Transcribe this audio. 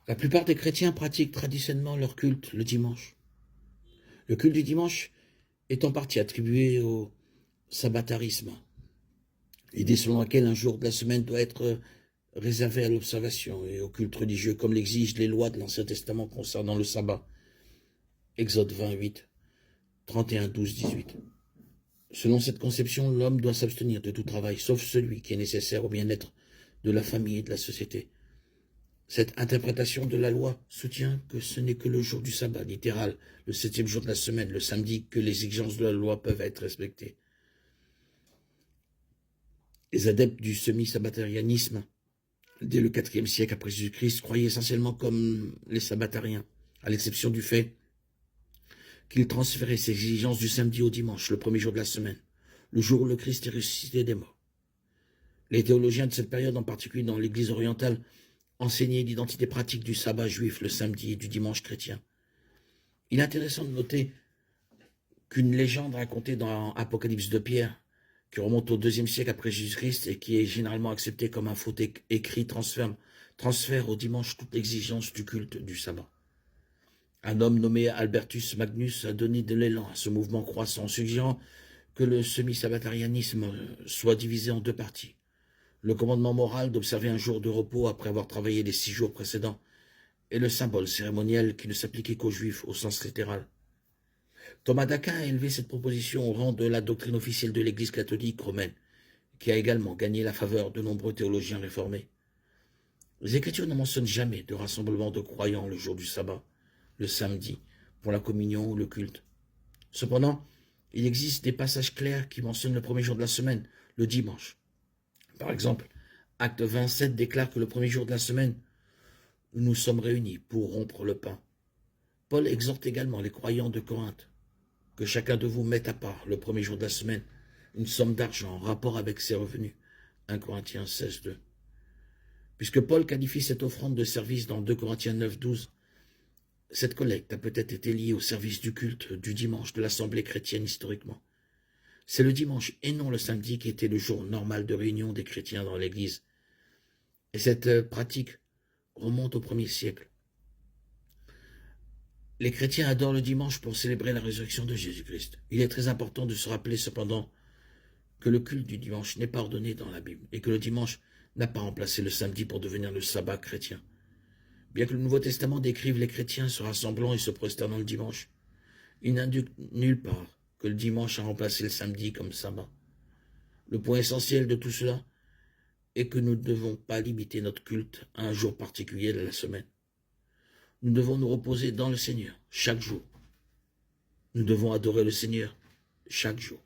La plupart des chrétiens pratiquent traditionnellement leur culte le dimanche. Le culte du dimanche est en partie attribué au sabbatarisme, l'idée selon laquelle un jour de la semaine doit être réservé à l'observation et au culte religieux, comme l'exigent les lois de l'Ancien Testament concernant le sabbat. Exode 28, 31, 12, 18. Selon cette conception, l'homme doit s'abstenir de tout travail, sauf celui qui est nécessaire au bien-être de la famille et de la société. Cette interprétation de la loi soutient que ce n'est que le jour du sabbat, littéral, le 7e jour de la semaine, le samedi, que les exigences de la loi peuvent être respectées. Les adeptes du semi-sabbatarianisme, dès le IVe siècle après Jésus-Christ, croyaient essentiellement comme les sabbatariens, à l'exception du fait qu'ils transféraient ces exigences du samedi au dimanche, le premier jour de la semaine, le jour où le Christ est ressuscité des morts. Les théologiens de cette période, en particulier dans l'Église orientale, enseignaient l'identité pratique du sabbat juif le samedi et du dimanche chrétien. Il est intéressant de noter qu'une légende racontée dans Apocalypse de Pierre, qui remonte au IIe siècle après Jésus-Christ et qui est généralement acceptée comme un faux écrit, transfère au dimanche toute l'exigence du culte du sabbat. Un homme nommé Albertus Magnus a donné de l'élan à ce mouvement croissant, suggérant que le semi-sabbatarianisme soit divisé en deux parties. Le commandement moral d'observer un jour de repos après avoir travaillé les 6 jours précédents, et le symbole cérémoniel qui ne s'appliquait qu'aux Juifs au sens littéral. Thomas d'Aquin a élevé cette proposition au rang de la doctrine officielle de l'Église catholique romaine, qui a également gagné la faveur de nombreux théologiens réformés. Les Écritures ne mentionnent jamais de rassemblement de croyants le jour du sabbat, le samedi, pour la communion ou le culte. Cependant, il existe des passages clairs qui mentionnent le premier jour de la semaine, le dimanche. Par exemple, Acte 27 déclare que le premier jour de la semaine, nous nous sommes réunis pour rompre le pain. Paul exhorte également les croyants de Corinthe que chacun de vous mette à part le premier jour de la semaine une somme d'argent en rapport avec ses revenus. 1 Corinthiens 16, 2. Puisque Paul qualifie cette offrande de service dans 2 Corinthiens 9, 12, cette collecte a peut-être été liée au service du culte du dimanche de l'Assemblée chrétienne historiquement. C'est le dimanche et non le samedi qui était le jour normal de réunion des chrétiens dans l'Église. Et cette pratique remonte au 1er siècle. Les chrétiens adorent le dimanche pour célébrer la résurrection de Jésus-Christ. Il est très important de se rappeler cependant que le culte du dimanche n'est pas ordonné dans la Bible et que le dimanche n'a pas remplacé le samedi pour devenir le sabbat chrétien. Bien que le Nouveau Testament décrive les chrétiens se rassemblant et se prosternant le dimanche, il n'indique nulle part que le dimanche a remplacé le samedi comme sabbat. Le point essentiel de tout cela est que nous ne devons pas limiter notre culte à un jour particulier de la semaine. Nous devons nous reposer dans le Seigneur chaque jour. Nous devons adorer le Seigneur chaque jour.